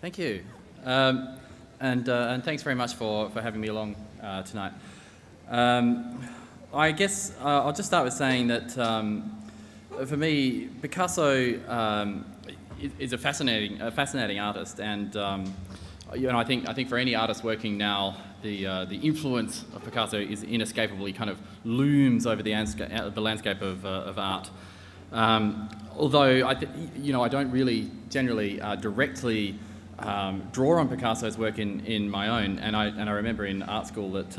Thank you. And thanks very much for having me along tonight. I guess I'll just start with saying that for me, Picasso is a fascinating artist, and I think for any artist working now, the influence of Picasso is inescapably kind of looms over the landscape of art. Although I don't really generally directly draw on Picasso's work in my own, and I remember in art school that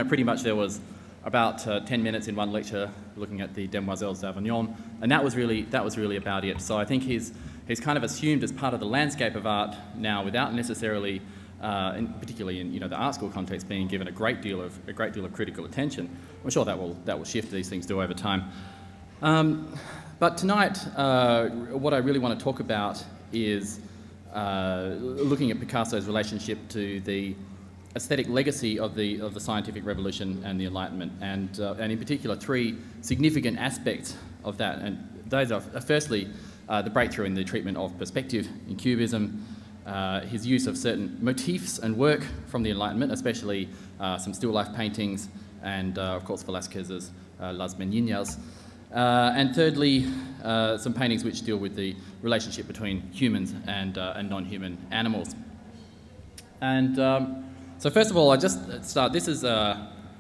pretty much there was about 10 minutes in one lecture looking at the Demoiselles d'Avignon, and that was really about it. So I think he's kind of assumed as part of the landscape of art now, without necessarily, particularly in the art school context, being given a great deal of critical attention. I'm sure that will shift. These things do over time. But tonight, what I really want to talk about is looking at Picasso's relationship to the aesthetic legacy of the scientific revolution and the Enlightenment, and in particular three significant aspects of that. And those are firstly the breakthrough in the treatment of perspective in Cubism, his use of certain motifs and work from the Enlightenment, especially some still life paintings, and of course Velázquez's Las Meninas. And thirdly, some paintings which deal with the relationship between humans and non-human animals. And so first of all, I just start. This is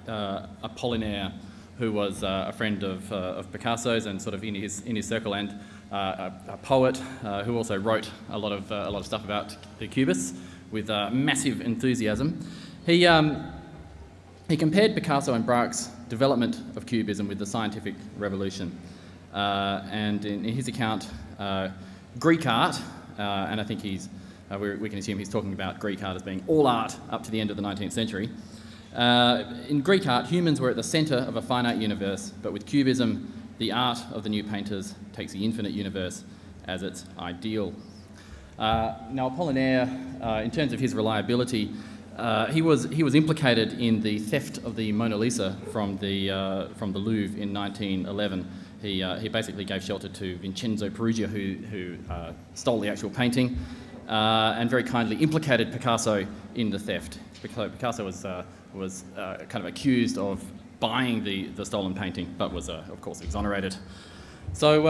Apollinaire, who was a friend of Picasso's and sort of in his circle, and a poet who also wrote a lot of stuff about the Cubists with massive enthusiasm. He compared Picasso and Braque's development of Cubism with the scientific revolution, and in his account, Greek art, and I think we can assume he's talking about Greek art as being all art up to the end of the 19th century. In Greek art, humans were at the centre of a finite universe, but with Cubism, the art of the new painters takes the infinite universe as its ideal. Now, Apollinaire, in terms of his reliability, he was implicated in the theft of the Mona Lisa from the Louvre in 1911. He basically gave shelter to Vincenzo Peruggia, who stole the actual painting, and very kindly implicated Picasso in the theft. Picasso was kind of accused of buying the stolen painting, but was of course exonerated. So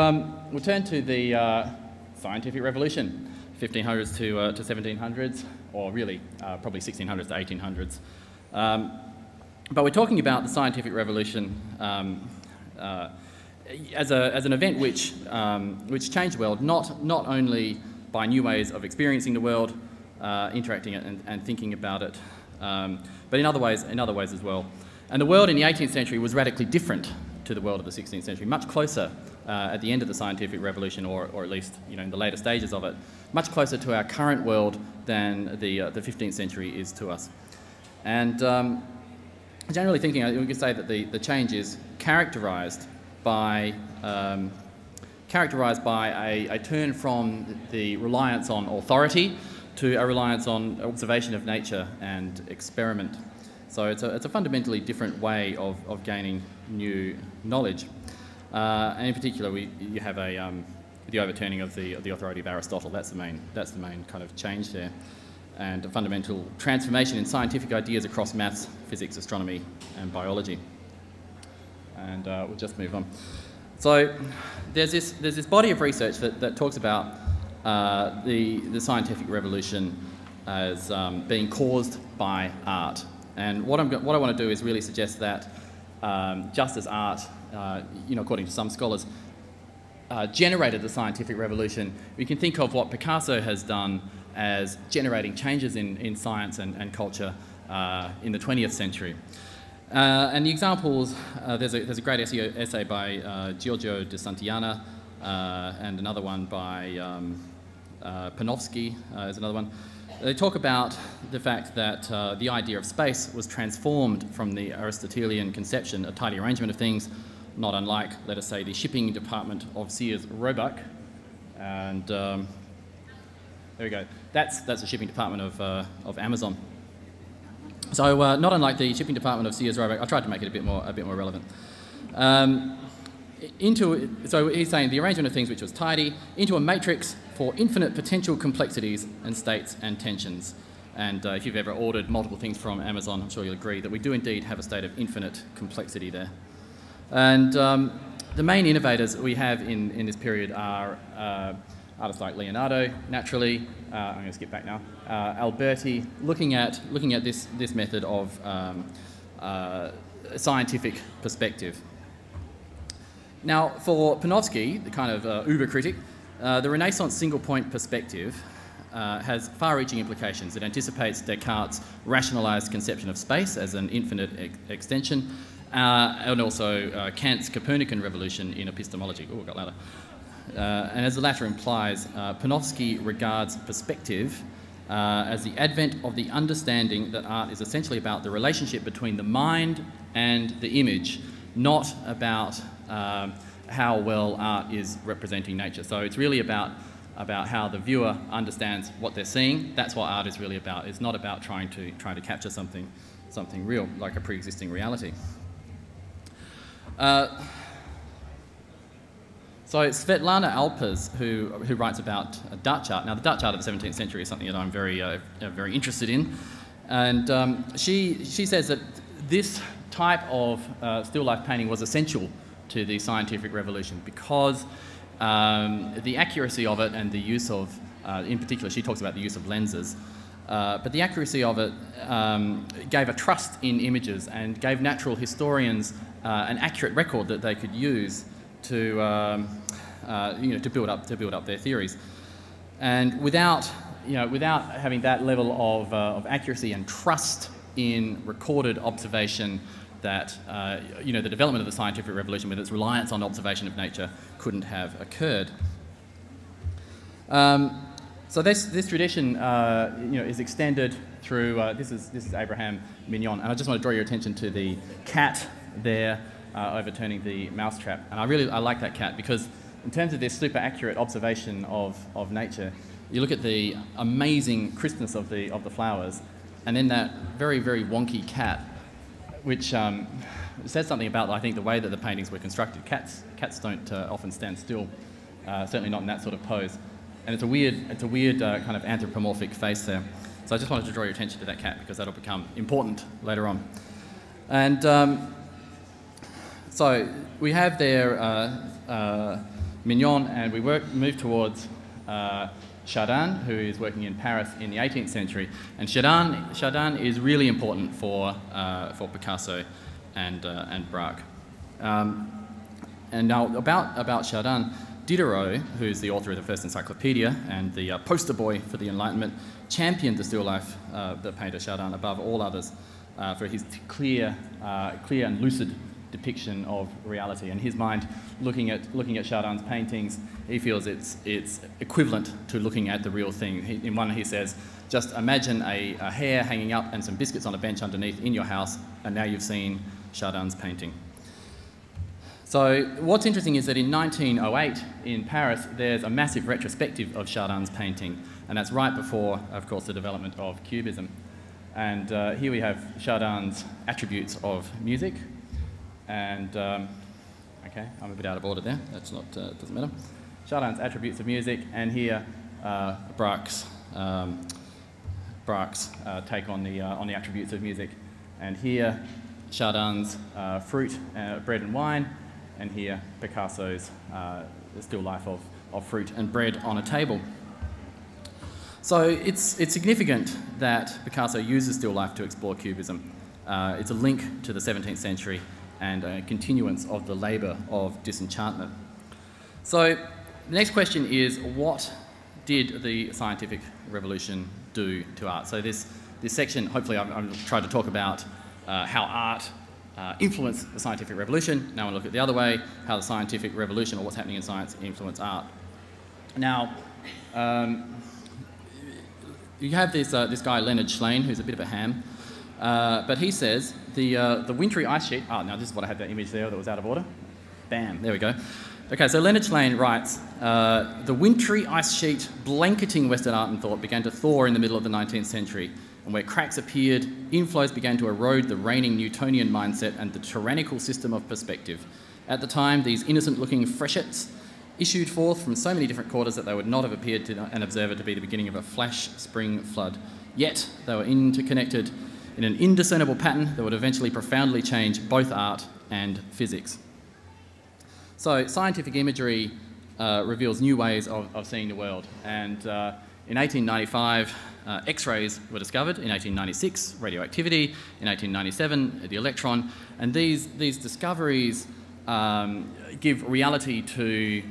we'll turn to the scientific revolution, 1500s to 1700s, or really probably 1600s to 1800s. But we're talking about the scientific revolution as an event which changed the world, not only by new ways of experiencing the world, interacting it and thinking about it, but in other ways as well. And the world in the 18th century was radically different to the world of the 16th century, much closer at the end of the scientific revolution, or at least in the later stages of it, much closer to our current world than the 15th century is to us. And generally thinking, we could say that the change is characterised by a turn from the reliance on authority to a reliance on observation of nature and experiment. So it's a fundamentally different way of gaining new knowledge. And in particular, you have the overturning of the authority of Aristotle. That's the main kind of change there, and a fundamental transformation in scientific ideas across maths, physics, astronomy, and biology. And we'll just move on. So there's this body of research that talks about the scientific revolution as being caused by art. And what I want to do is really suggest that just as art, according to some scholars, generated the scientific revolution, we can think of what Picasso has done as generating changes in science and culture in the 20th century. And the examples, there's a great essay by Giorgio de Santillana, and another one by Panofsky is another one. They talk about the fact that the idea of space was transformed from the Aristotelian conception, a tidy arrangement of things, not unlike, let us say, the shipping department of Sears Roebuck. And there we go. That's the shipping department of Amazon. So not unlike the shipping department of Sears Roebuck, I tried to make it a bit more relevant. So he's saying the arrangement of things which was tidy into a matrix for infinite potential complexities and states and tensions. And if you've ever ordered multiple things from Amazon, I'm sure you'll agree that we do indeed have a state of infinite complexity there. And the main innovators we have in this period are artists like Leonardo, naturally. I'm going to skip back now. Alberti, looking at this method of scientific perspective. Now, for Panofsky, the kind of uber critic, the Renaissance single-point perspective has far-reaching implications. It anticipates Descartes' rationalised conception of space as an infinite extension, and also Kant's Copernican revolution in epistemology. Oh, it got louder. And as the latter implies, Panofsky regards perspective as the advent of the understanding that art is essentially about the relationship between the mind and the image, not about how well art is representing nature. So it's really about how the viewer understands what they're seeing. That's what art is really about. It's not about trying to capture something real, like a pre-existing reality. So Svetlana Alpers, who writes about Dutch art. Now, the Dutch art of the 17th century is something that I'm very interested in, and she says that this type of still life painting was essential to the scientific revolution because the accuracy of it and the use of, in particular, she talks about the use of lenses, but the accuracy of it gave a trust in images and gave natural historians an accurate record that they could use to build up their theories. And without having that level of accuracy and trust in recorded observation, that the development of the scientific revolution with its reliance on observation of nature couldn't have occurred. So this tradition is extended through this is Abraham Minyan, and I just want to draw your attention to the cat there overturning the mousetrap. And I like that cat because in terms of this super accurate observation of nature, you look at the amazing crispness of the flowers, and then that very, very wonky cat, which says something about, I think, the way that the paintings were constructed. Cats don't often stand still, certainly not in that sort of pose. And it's a weird kind of anthropomorphic face there. So I just wanted to draw your attention to that cat because that'll become important later on. And so we have there Mignon, and we move towards Chardin, who is working in Paris in the 18th century. And Chardin is really important for Picasso and Braque. And now about Chardin, Diderot, who's the author of the first encyclopedia and the poster boy for the Enlightenment, championed the still life the painter Chardin above all others for his clear and lucid depiction of reality. In his mind, looking at Chardin's paintings, he feels it's equivalent to looking at the real thing. In one, he says, just imagine a hair hanging up and some biscuits on a bench underneath in your house, and now you've seen Chardin's painting. So what's interesting is that in 1908 in Paris, there's a massive retrospective of Chardin's painting, and that's right before, of course, the development of Cubism. And here we have Chardin's attributes of music. And, okay, I'm a bit out of order there. That's not, doesn't matter. Chardin's attributes of music, and here Braque's take on the attributes of music. And here Chardin's fruit, bread and wine, and here Picasso's still life of fruit and bread on a table. So it's significant that Picasso uses still life to explore Cubism. It's a link to the 17th century and a continuance of the labour of disenchantment. So the next question is, what did the scientific revolution do to art? So this section, hopefully I'm trying to talk about how art influenced the scientific revolution. Now I want to look at the other way, how the scientific revolution, or what's happening in science, influenced art. Now, you have this guy, Leonard Shlain, who's a bit of a ham, but he says the wintry ice sheet... Oh, now this is what I had that image there that was out of order. Bam, there we go. Okay, so Leonard Shlain writes, the wintry ice sheet blanketing Western art and thought began to thaw in the middle of the 19th century, and where cracks appeared, inflows began to erode the reigning Newtonian mindset and the tyrannical system of perspective. At the time, these innocent-looking freshets issued forth from so many different quarters that they would not have appeared to an observer to be the beginning of a flash spring flood. Yet they were interconnected in an indiscernible pattern that would eventually profoundly change both art and physics. So scientific imagery reveals new ways of seeing the world. And in 1895, X-rays were discovered. In 1896, radioactivity. In 1897, the electron. And these discoveries give reality to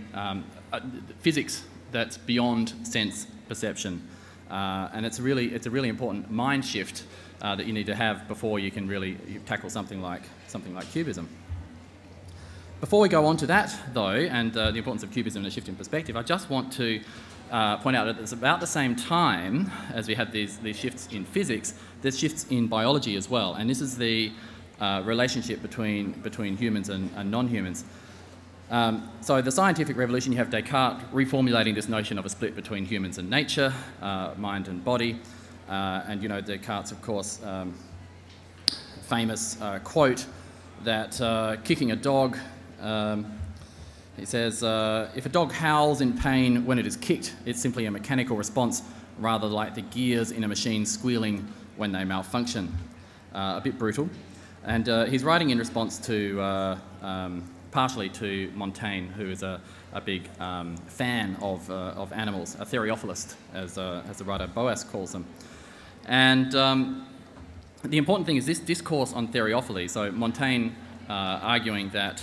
physics that's beyond sense perception. And it's a really important mind shift that you need to have before you can really tackle something like cubism. Before we go on to that, though, and the importance of cubism and a shift in perspective, I just want to point out that it's about the same time as we had these shifts in physics, there's shifts in biology as well. And this is the relationship between humans and non-humans. So the scientific revolution, you have Descartes reformulating this notion of a split between humans and nature, mind and body. And you know, Descartes, of course, famous quote that kicking a dog, he says, if a dog howls in pain when it is kicked, it's simply a mechanical response, rather like the gears in a machine squealing when they malfunction. A bit brutal. And he's writing in response to, partially to Montaigne, who is a big fan of animals, a theriophilist, as the writer Boas calls them. And the important thing is this discourse on theriophily. So Montaigne arguing that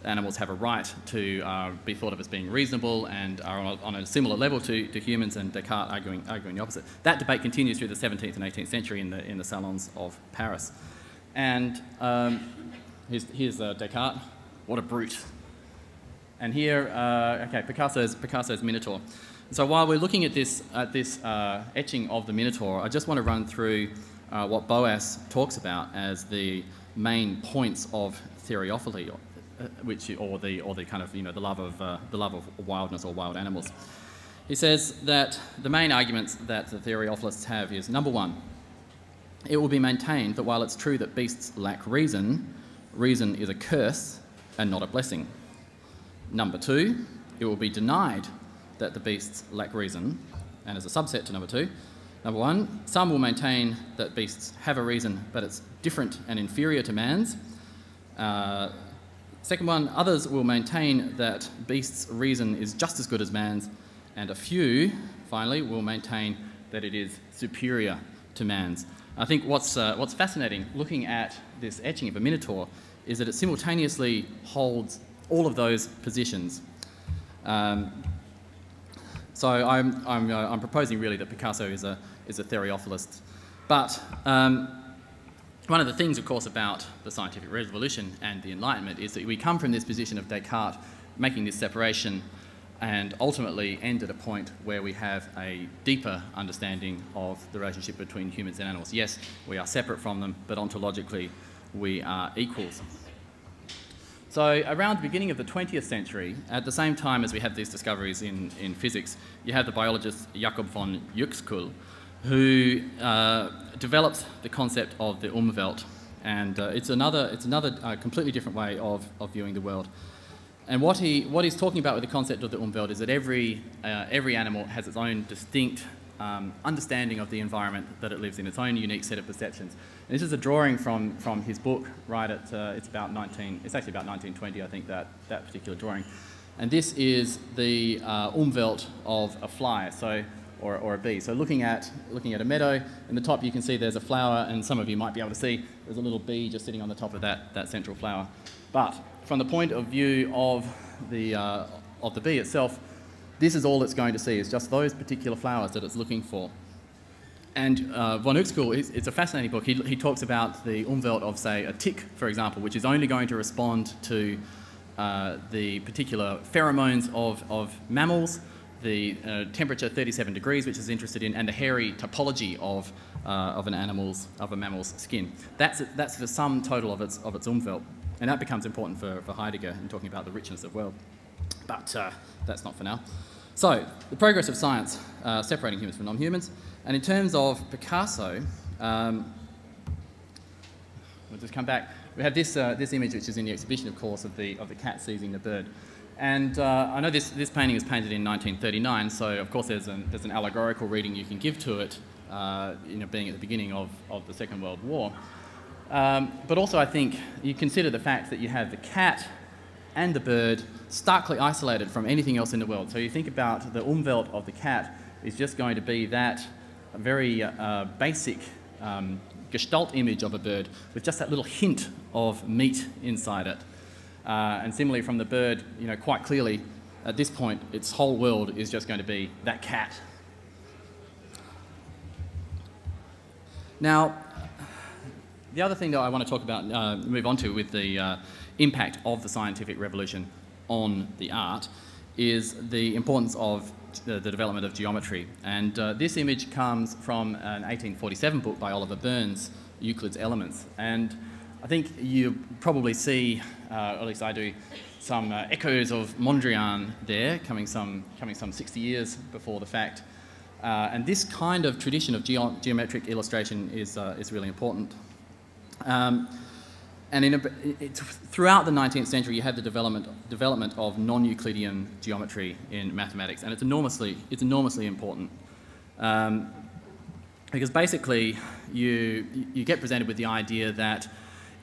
animals have a right to be thought of as being reasonable and are on a similar level to humans, and Descartes arguing the opposite. That debate continues through the 17th and 18th century in the salons of Paris. And here's Descartes. What a brute. And here, okay, Picasso's Minotaur. So while we're looking at this etching of the Minotaur, I just want to run through what Boas talks about as the main points of theriophily, or the kind of, you know, the love of wildness or wild animals. He says that the main arguments that the theriophilists have is, number one, it will be maintained that while it's true that beasts lack reason, reason is a curse and not a blessing. Number two, it will be denied that the beasts lack reason, and as a subset to number two, number one, some will maintain that beasts have a reason, but it's different and inferior to man's. Second one, others will maintain that beasts' reason is just as good as man's, and a few, finally, will maintain that it is superior to man's. I think what's fascinating looking at this etching of a Minotaur is that it simultaneously holds all of those positions. So I'm proposing really that Picasso is a theriophilist. But one of the things, of course, about the scientific revolution and the Enlightenment is that we come from this position of Descartes making this separation and ultimately end at a point where we have a deeper understanding of the relationship between humans and animals. Yes, we are separate from them, but ontologically we are equals. So around the beginning of the 20th century, at the same time as we have these discoveries in physics, you have the biologist Jakob von Uexküll, who developed the concept of the Umwelt, and it's another completely different way of viewing the world. And what he's talking about with the concept of the Umwelt is that every animal has its own distinct understanding of the environment that it lives in, its own unique set of perceptions. And this is a drawing from his book, right at it's actually about 1920, I think, that particular drawing. And this is the Umwelt of a fly, or a bee. So looking at a meadow, in the top you can see there's a flower, and some of you might be able to see there's a little bee just sitting on the top of that central flower. But from the point of view of the bee itself, this is all it's going to see, is just those particular flowers that it's looking for. And von Uexküll, it's a fascinating book. He talks about the Umwelt of, say, a tick, for example, which is only going to respond to the particular pheromones of mammals, the temperature 37 degrees, which is interested in, and the hairy topology of a mammal's skin. That's the sum total of its Umwelt. And that becomes important for Heidegger in talking about the richness of world. But that's not for now. So, the progress of science, separating humans from non-humans. And in terms of Picasso, we'll just come back. We have this image, which is in the exhibition, of course, of the cat seizing the bird. And I know this painting was painted in 1939, so of course there's an allegorical reading you can give to it, being at the beginning of the Second World War. But also I think you consider the fact that you have the cat and the bird starkly isolated from anything else in the world. So you think about the Umwelt of the cat is just going to be that very basic gestalt image of a bird with just that little hint of meat inside it. And similarly from the bird, quite clearly at this point its whole world is just going to be that cat. Now, the other thing that I want to talk about, move on to with the impact of the scientific revolution on the art is the importance of the development of geometry. And this image comes from an 1847 book by Oliver Burns, Euclid's Elements. And I think you probably see, or at least I do, some echoes of Mondrian there, coming some 60 years before the fact. And this kind of tradition of geometric illustration is really important. And throughout the 19th century, you had the development of non-Euclidean geometry in mathematics, and it's enormously important because basically you get presented with the idea that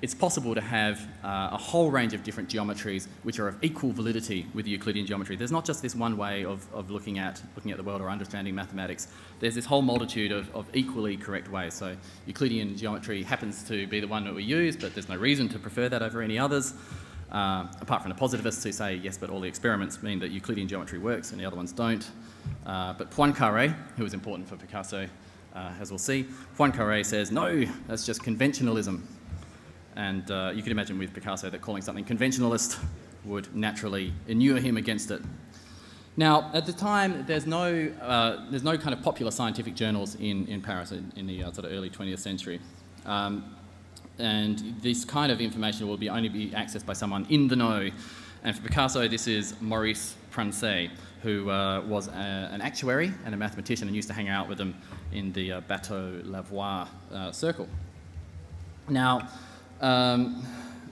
it's possible to have a whole range of different geometries which are of equal validity with Euclidean geometry. There's not just this one way of looking at the world or understanding mathematics. There's this whole multitude of equally correct ways. So Euclidean geometry happens to be the one that we use, but there's no reason to prefer that over any others, apart from the positivists who say, yes, but all the experiments mean that Euclidean geometry works and the other ones don't. But Poincaré, who was important for Picasso, as we'll see, Poincaré says, no, that's just conventionalism. And you could imagine with Picasso that calling something conventionalist would naturally inure him against it. Now, at the time, there's no kind of popular scientific journals in Paris in the sort of early 20th century. And this kind of information will only be accessed by someone in the know. And for Picasso, this is Maurice Prince, who was an actuary and a mathematician and used to hang out with them in the Bateau Lavoir circle. Now,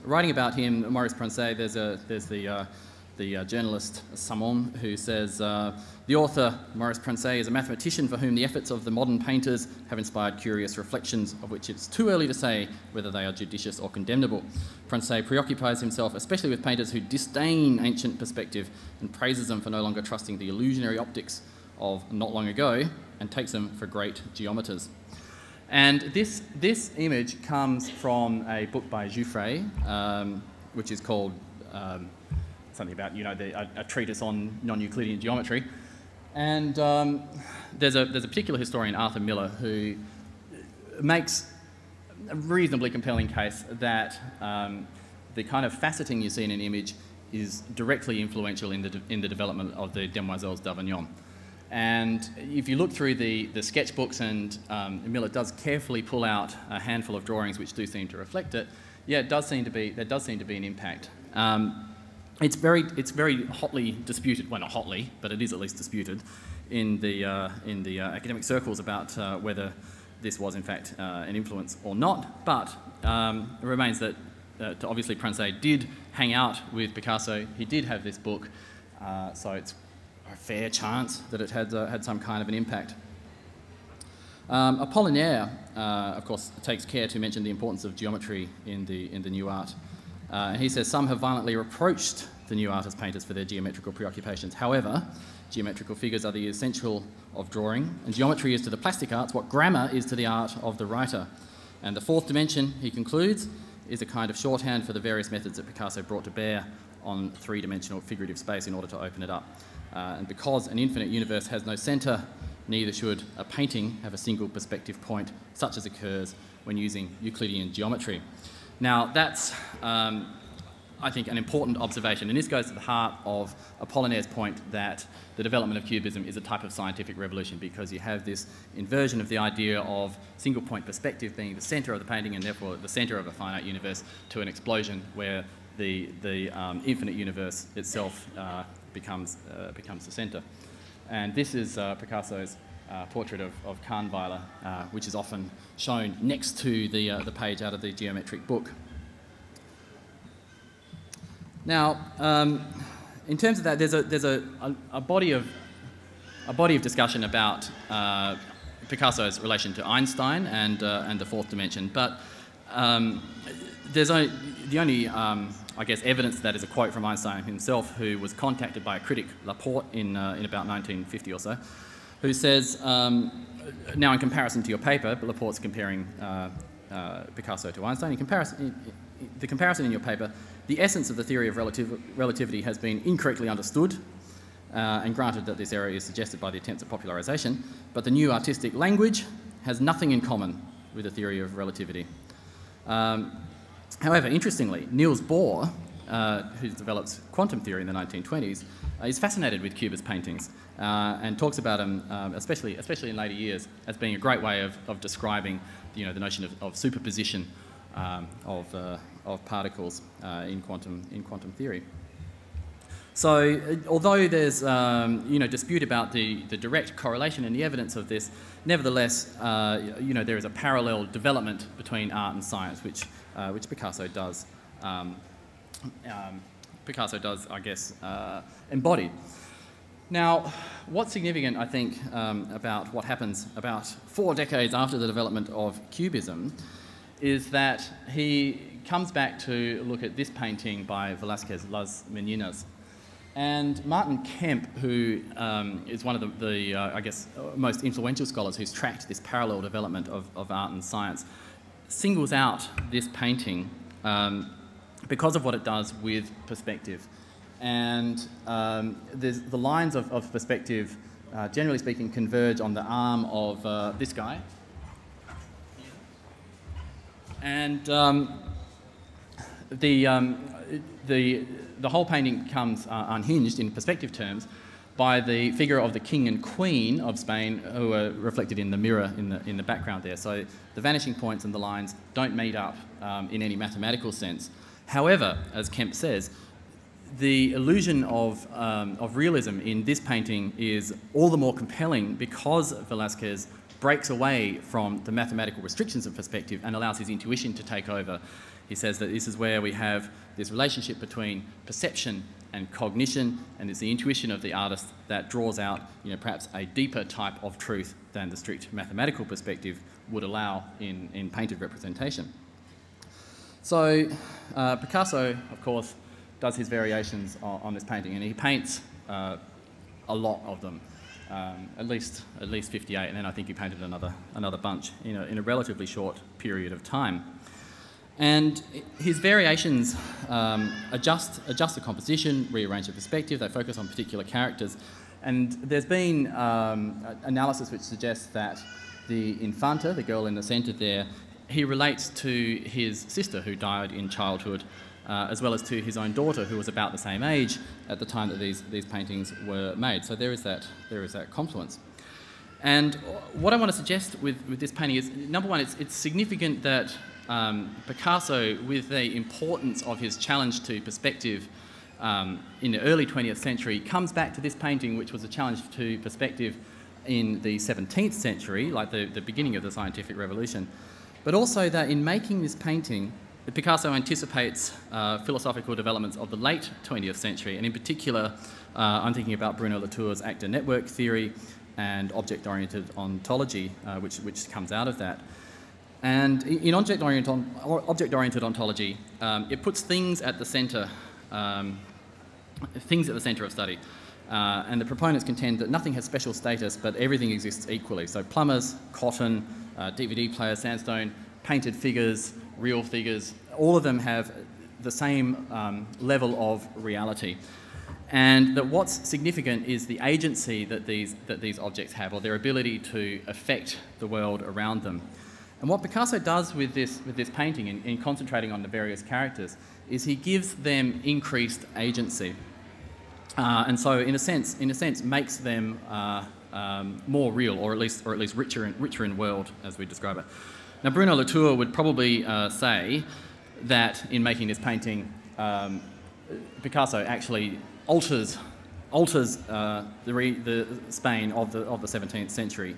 writing about him, Maurice Prince, there's the journalist Samon, who says, the author, Maurice Prince, is a mathematician for whom the efforts of the modern painters have inspired curious reflections, of which it's too early to say whether they are judicious or condemnable. Prince preoccupies himself especially with painters who disdain ancient perspective and praises them for no longer trusting the illusionary optics of not long ago and takes them for great geometers. And this image comes from a book by Jouffret, which is called something about a treatise on non-Euclidean geometry. And there's a particular historian, Arthur Miller, who makes a reasonably compelling case that the kind of faceting you see in an image is directly influential in the development of the Demoiselles d'Avignon. And if you look through the sketchbooks, and Miller does carefully pull out a handful of drawings which do seem to reflect it, yeah, there does seem to be an impact. It's very hotly disputed, well, not hotly, but it is at least disputed in the academic circles about whether this was in fact an influence or not. But it remains that obviously Prince did hang out with Picasso. He did have this book, so it's a fair chance that it had some kind of an impact. Apollinaire, of course, takes care to mention the importance of geometry in the new art. He says, some have violently reproached the new artist painters for their geometrical preoccupations. However, geometrical figures are the essential of drawing, and geometry is to the plastic arts what grammar is to the art of the writer. And the fourth dimension, he concludes, is a kind of shorthand for the various methods that Picasso brought to bear on three-dimensional figurative space in order to open it up. And because an infinite universe has no centre, neither should a painting have a single perspective point, such as occurs when using Euclidean geometry. Now, that's, I think, an important observation, and this goes to the heart of Apollinaire's point that the development of Cubism is a type of scientific revolution, because you have this inversion of the idea of single-point perspective being the centre of the painting and therefore the centre of a finite universe, to an explosion where the infinite universe itself becomes the centre. And this is Picasso's portrait of Kahnweiler, which is often shown next to the page out of the geometric book. Now, in terms of that, there's a body of discussion about Picasso's relation to Einstein and the fourth dimension, but there's the only I guess evidence that is a quote from Einstein himself, who was contacted by a critic, Laporte, in about 1950 or so, who says, now in comparison to your paper, but Laporte's comparing Picasso to Einstein, the comparison in your paper, the essence of the theory of relativity has been incorrectly understood, and granted that this error is suggested by the attempts at popularisation, but the new artistic language has nothing in common with the theory of relativity. However, interestingly, Niels Bohr, who develops quantum theory in the 1920s, is fascinated with Cubist paintings and talks about them, especially in later years, as being a great way of describing, the notion of superposition of particles in quantum theory. So, although there's dispute about the direct correlation and the evidence of this, nevertheless, there is a parallel development between art and science, which Picasso does. I guess, embody. Now, what's significant, I think, about what happens about 4 decades after the development of Cubism is that he comes back to look at this painting by Velázquez, Las Meninas. And Martin Kemp, who is one of the I guess, most influential scholars who's tracked this parallel development of art and science, singles out this painting because of what it does with perspective. And the lines of perspective, generally speaking, converge on the arm of this guy. And the whole painting becomes unhinged in perspective terms by the figure of the king and queen of Spain, who are reflected in the mirror in the background there. So the vanishing points and the lines don't meet up in any mathematical sense. However, as Kemp says, the illusion of realism in this painting is all the more compelling because Velázquez breaks away from the mathematical restrictions of perspective and allows his intuition to take over. He says that this is where we have this relationship between perception and cognition, and it's the intuition of the artist that draws out, perhaps a deeper type of truth than the strict mathematical perspective would allow in painted representation. So Picasso, of course, does his variations on this painting, and he paints a lot of them, at least 58, and then I think he painted another bunch in a relatively short period of time. And his variations adjust the composition, rearrange the perspective, they focus on particular characters. And there's been analysis which suggests that the Infanta, the girl in the centre there, he relates to his sister who died in childhood, as well as to his own daughter who was about the same age at the time that these paintings were made. So there is that confluence. And what I want to suggest with this painting is, number one, it's significant that Picasso, with the importance of his challenge to perspective in the early 20th century, comes back to this painting, which was a challenge to perspective in the 17th century, like the beginning of the scientific revolution. But also that in making this painting, Picasso anticipates philosophical developments of the late 20th century, and in particular, I'm thinking about Bruno Latour's actor network theory and object-oriented ontology, which comes out of that. And in object-oriented ontology, it puts things at the centre, of study. And the proponents contend that nothing has special status, but everything exists equally. So plumbers, cotton, DVD players, sandstone, painted figures, real figures, all of them have the same level of reality. And that what's significant is the agency that these objects have, or their ability to affect the world around them. And what Picasso does with this painting, in concentrating on the various characters, is he gives them increased agency, and so in a sense makes them more real, or at least richer in world, as we describe it. Now, Bruno Latour would probably say that in making this painting, Picasso actually alters the Spain of the 17th century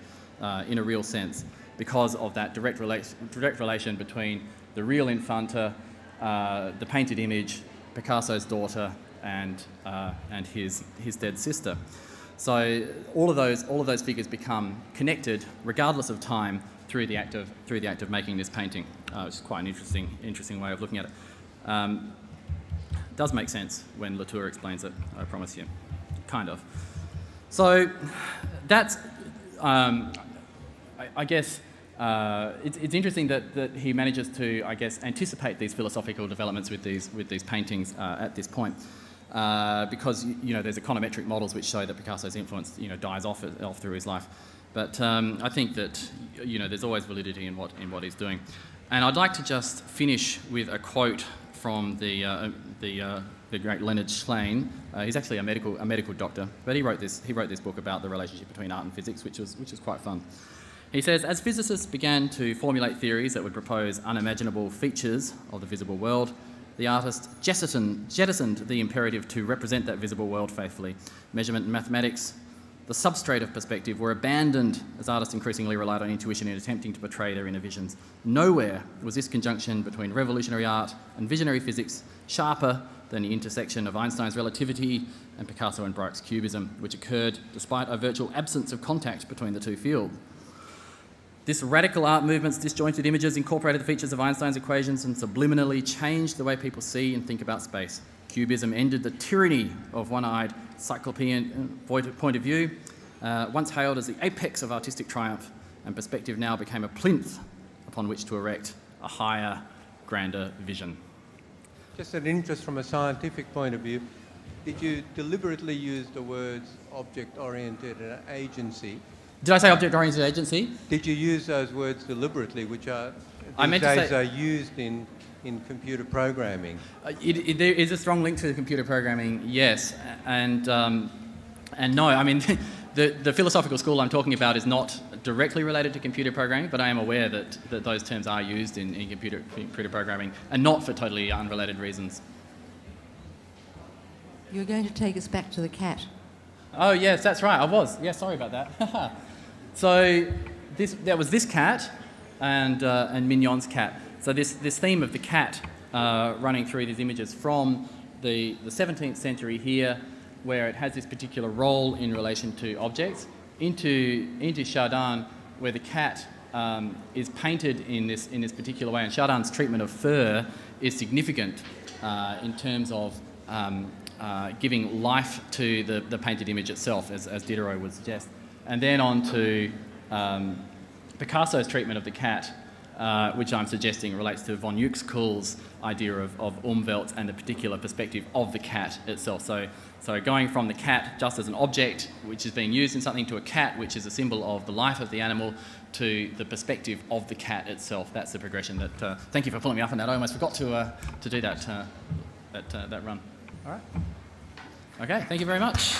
in a real sense, because of that direct relation between the real Infanta, the painted image, Picasso's daughter, and his dead sister. So all of those figures become connected, regardless of time, through the act of making this painting, which is quite an interesting way of looking at it. Does make sense when Latour explains it, I promise you, kind of. So that's, I guess, it's interesting that he manages to, I guess, anticipate these philosophical developments with these paintings at this point, because there's econometric models which show that Picasso's influence dies off through his life. But I think that there's always validity in what he's doing, and I'd like to just finish with a quote from the great Leonard Shlain. He's actually a medical doctor, but he wrote this book about the relationship between art and physics, which was quite fun. He says, as physicists began to formulate theories that would propose unimaginable features of the visible world, the artist jettisoned the imperative to represent that visible world faithfully. Measurement and mathematics, the substrate of perspective, were abandoned as artists increasingly relied on intuition in attempting to portray their inner visions. Nowhere was this conjunction between revolutionary art and visionary physics sharper than the intersection of Einstein's relativity and Picasso and Braque's cubism, which occurred despite a virtual absence of contact between the two fields. This radical art movement's disjointed images incorporated the features of Einstein's equations and subliminally changed the way people see and think about space. Cubism ended the tyranny of one-eyed cyclopean point of view, once hailed as the apex of artistic triumph, and perspective now became a plinth upon which to erect a higher, grander vision. Just an interest from a scientific point of view, did you deliberately use the words object-oriented and agency? Did I say object-oriented agency? Did you use those words deliberately, which are these days are used in computer programming? There is a strong link to computer programming, yes, and no. I mean, the philosophical school I'm talking about is not directly related to computer programming, but I am aware that those terms are used in computer programming, and not for totally unrelated reasons. You're going to take us back to the cat. Oh yes, that's right. I was. Yeah, sorry about that. So that was this cat and Minyan's cat. So this theme of the cat running through these images from the 17th century here, where it has this particular role in relation to objects, into Sheldon, where the cat is painted in this particular way, and Sheldon's treatment of fur is significant in terms of giving life to the painted image itself, as Diderot would suggest. And then on to Picasso's treatment of the cat, which I'm suggesting relates to von Uexküll's idea of Umwelt and the particular perspective of the cat itself. So going from the cat just as an object which is being used in something to a cat which is a symbol of the life of the animal to the perspective of the cat itself. That's the progression that... thank you for pulling me up on that. I almost forgot to do that run. All right. Okay, thank you very much.